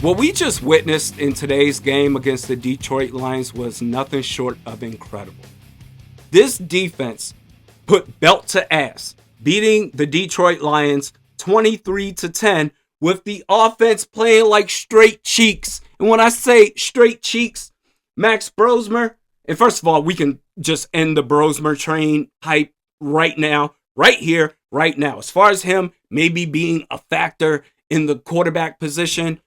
What we just witnessed in today's game against the Detroit Lions was nothing short of incredible. This defense put belt to ass, beating the Detroit Lions 23-10 with the offense playing like straight cheeks. And when I say straight cheeks, Max Brosmer, and first of all, we can just end the Brosmer train hype right now, right here, right now. As far as him maybe being a factor in the quarterback position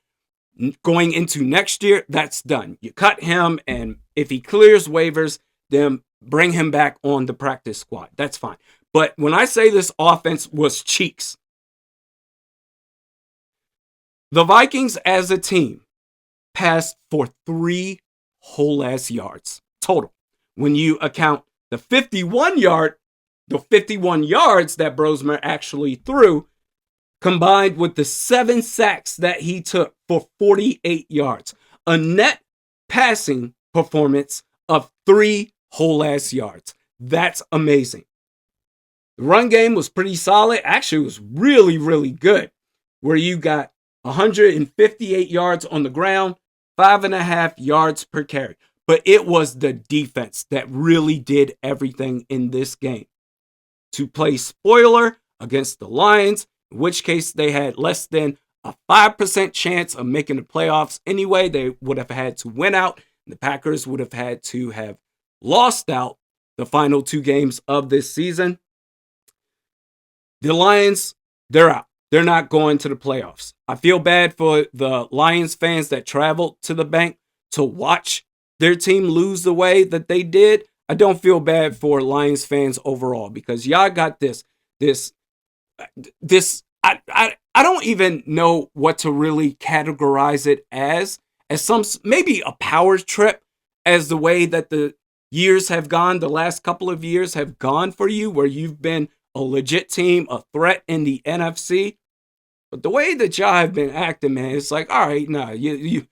going into next year, that's done. You cut him, and if he clears waivers, then bring him back on the practice squad. That's fine. But when I say this offense was cheeks, the Vikings as a team passed for 3 whole ass yards total. When you account the 51 yards that Brosmer actually threw, combined with the 7 sacks that he took for 48 yards. A net passing performance of 3 whole ass yards. That's amazing. The run game was pretty solid. Actually, it was really, really good. Where you got 158 yards on the ground, 5.5 yards per carry. But it was the defense that really did everything in this game. To play spoiler against the Lions, in which case they had less than a 5% chance of making the playoffs anyway. They would have had to win out. The Packers would have had to have lost out the final 2 games of this season. The Lions, they're out. They're not going to the playoffs. I feel bad for the Lions fans that traveled to the bank to watch their team lose the way that they did. I don't feel bad for Lions fans overall because y'all got this. I don't even know what to really categorize it as some, maybe a power trip, as the way that the years have gone, the last couple of years have gone for you, where you've been a legit team, a threat in the NFC. But the way that y'all have been acting, man, it's like, all right, now you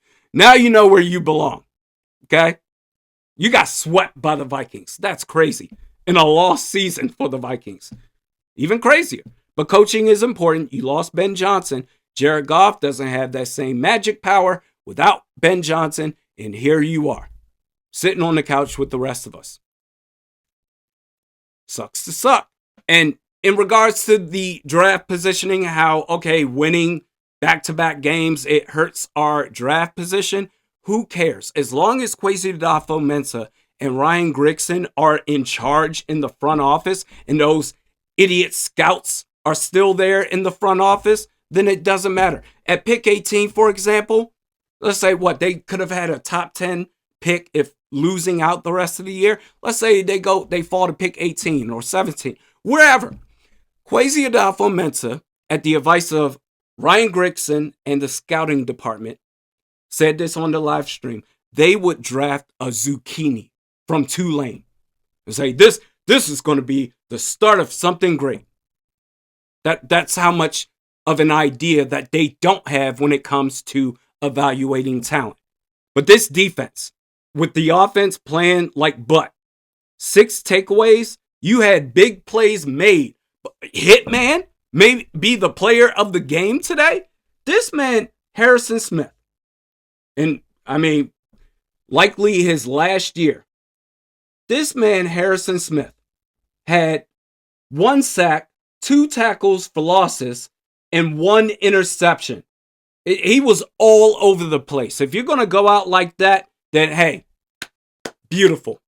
know where you belong. Okay? You got swept by the Vikings. That's crazy. In a lost season for the Vikings. Even crazier. But coaching is important. You lost Ben Johnson. Jared Goff doesn't have that same magic power without Ben Johnson. And here you are, sitting on the couch with the rest of us. Sucks to suck. And in regards to the draft positioning, how, okay, winning back-to-back games, it hurts our draft position. Who cares? As long as Kwesi Adofo-Mensah and Ryan Grigson are in charge in the front office, and those idiot scouts are still there in the front office, then it doesn't matter. At pick 18, for example, let's say they could have had a top 10 pick if losing out the rest of the year. Let's say they fall to pick 18 or 17, wherever. Kwesi Adofo-Mensah, at the advice of Ryan Grigson and the scouting department, said this on the live stream. They would draft a zucchini from Tulane and say, this is going to be the start of something great. That's how much of an idea that they don't have when it comes to evaluating talent. But this defense, with the offense playing like butt, 6 takeaways, you had big plays made. Hitman may be the player of the game today. This man, Harrison Smith, and I mean, likely his last year. This man, Harrison Smith, had 1 sack, 2 tackles for losses, and 1 interception. He was all over the place. If you're going to go out like that, then hey, beautiful.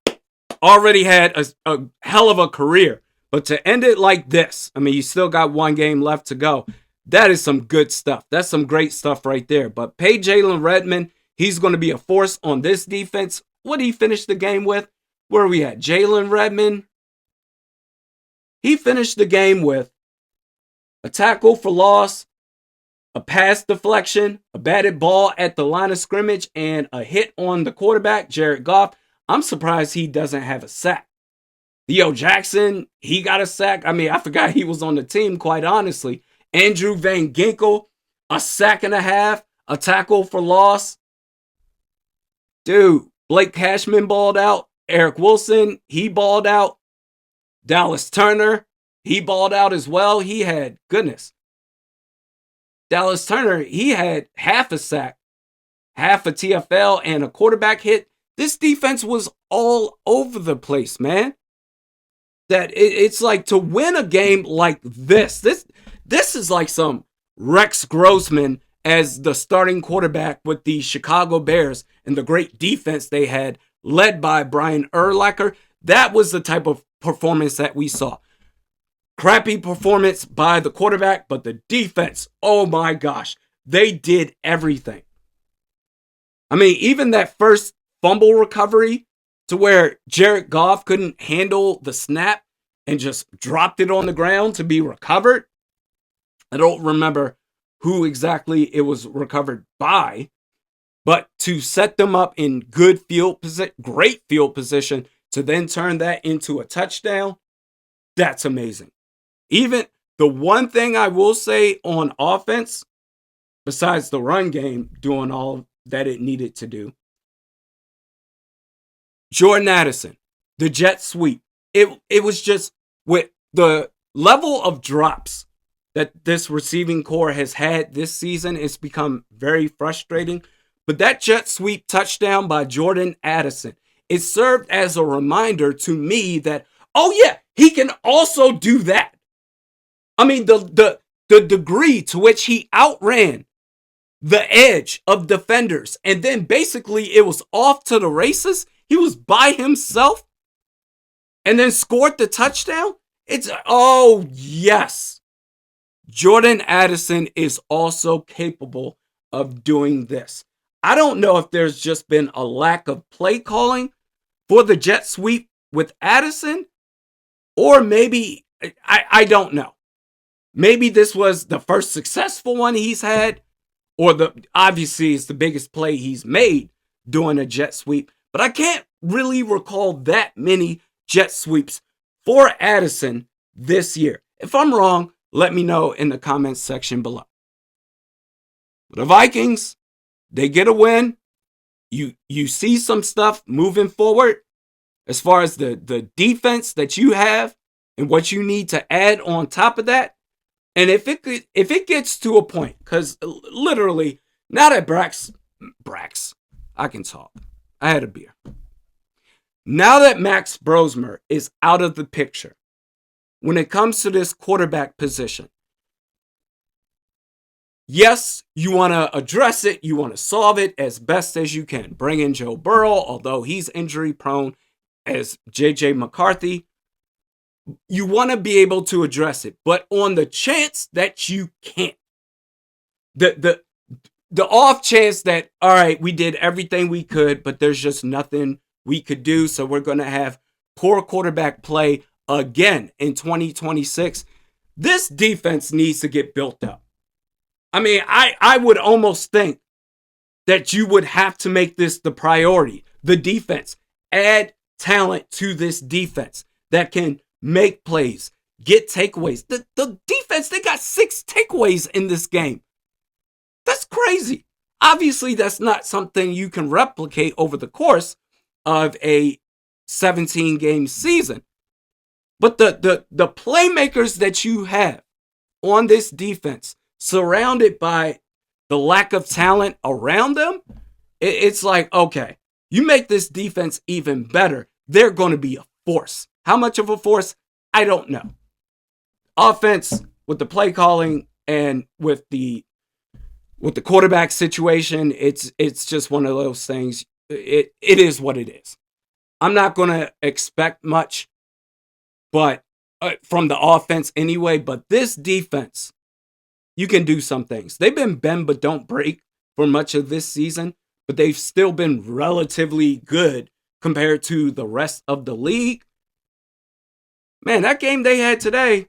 Already had a hell of a career. But to end it like this, I mean, you still got 1 game left to go. That is some good stuff. That's some great stuff right there. But pay Jalen Redmond. He's going to be a force on this defense. What did he finish the game with? Where are we at? Jalen Redmond. He finished the game with a tackle for loss, a pass deflection, a batted ball at the line of scrimmage, and a hit on the quarterback, Jared Goff. I'm surprised he doesn't have a sack. Theo Jackson, he got a sack. I mean, I forgot he was on the team, quite honestly. Andrew Van Ginkel, a sack and a half, a tackle for loss. Dude, Blake Cashman balled out. Eric Wilson, he balled out. Dallas Turner, he balled out as well. He had, goodness. Dallas Turner, he had half a sack half a TFL and a quarterback hit. This defense was all over the place, man. It's like to win a game like this is like some Rex Grossman as the starting quarterback with the Chicago Bears and the great defense they had, led by Brian Urlacher. That was the type of performance that we saw. Crappy performance by the quarterback, but the defense, oh my gosh, they did everything. I mean, even that first fumble recovery to where Jared Goff couldn't handle the snap and just dropped it on the ground to be recovered. I don't remember who exactly it was recovered by, but to set them up in good field position, great field position, to then turn that into a touchdown, that's amazing. Even the one thing I will say on offense, besides the run game doing all that it needed to do, Jordan Addison, the jet sweep, it was just with the level of drops that this receiving core has had this season, it's become very frustrating. But that jet sweep touchdown by Jordan Addison, it served as a reminder to me that, oh yeah, he can also do that. I mean, the degree to which he outran the edge of defenders, and then basically it was off to the races. He was by himself and then scored the touchdown. Oh yes. Jordan Addison is also capable of doing this. I don't know if there's just been a lack of play calling for the jet sweep with Addison, or maybe, I don't know. Maybe this was the first successful one he's had, or obviously it's the biggest play he's made doing a jet sweep, but I can't really recall that many jet sweeps for Addison this year. If I'm wrong, let me know in the comments section below. The Vikings, they get a win. You see some stuff moving forward as far as the defense that you have and what you need to add on top of that. And if it gets to a point, because literally, now that Brax, I can talk. I had a beer. Now that Max Brosmer is out of the picture, when it comes to this quarterback position, yes, you want to address it. You want to solve it as best as you can. Bring in Joe Burrow, although he's injury prone, as J.J. McCarthy. You want to be able to address it, but on the chance that you can't, the off chance that, all right, we did everything we could, but there's just nothing we could do, so we're going to have poor quarterback play again in 2026. This defense needs to get built up. I mean, I would almost think that you would have to make this the priority. The defense. Add talent to this defense that can make plays, get takeaways. The defense, they got 6 takeaways in this game. That's crazy. Obviously, that's not something you can replicate over the course of a 17-game season. But the playmakers that you have on this defense, surrounded by the lack of talent around them, it's like, okay, you make this defense even better, they're going to be a force. How much of a force? I don't know. Offense, with the play calling and with the quarterback situation, it's just one of those things. It is what it is. I'm not going to expect much, but from the offense anyway. But this defense, you can do some things. They've been bend but don't break for much of this season, but they've still been relatively good compared to the rest of the league. Man, that game they had today,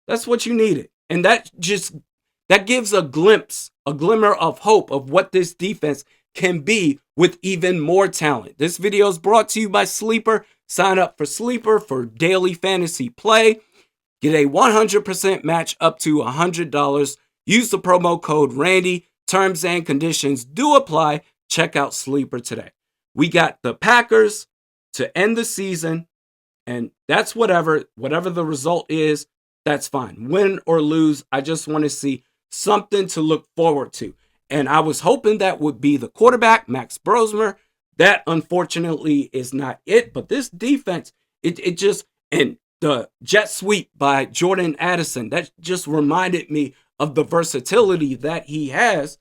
that's what you needed. And that gives a glimpse, a glimmer of hope of what this defense can be with even more talent. This video is brought to you by Sleeper. Sign up for Sleeper for daily fantasy play. Get a 100% match up to $100. Use the promo code Randy. Terms and conditions do apply. Check out Sleeper today. We got the Packers to end the season, and that's whatever the result is, that's fine. Win or lose, I just want to see something to look forward to. And I was hoping that would be the quarterback, Max Brosmer. That unfortunately is not it. But this defense, it just, and the jet sweep by Jordan Addison, that just reminded me of the versatility that he has.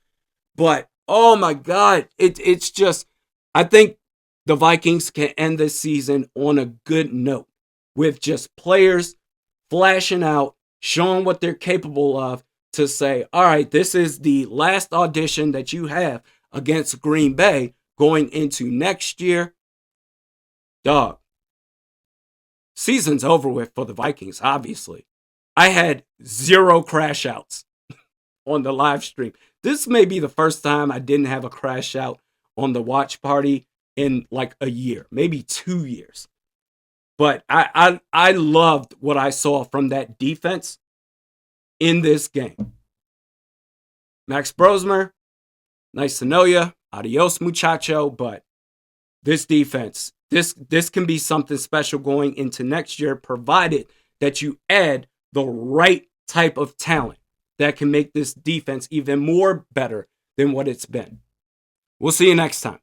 But oh my God, it's just, I think the Vikings can end this season on a good note with just players flashing out, showing what they're capable of, to say, all right, this is the last audition that you have against Green Bay going into next year. Dog, season's over with for the Vikings, obviously. I had 0 crash outs on the live stream. This may be the first time I didn't have a crash out on the watch party in like a year, maybe 2 years. But I loved what I saw from that defense in this game. Max Brosmer, nice to know you. Adios, muchacho. But this defense, this can be something special going into next year, provided that you add the right type of talent that can make this defense even more better than what it's been. We'll see you next time.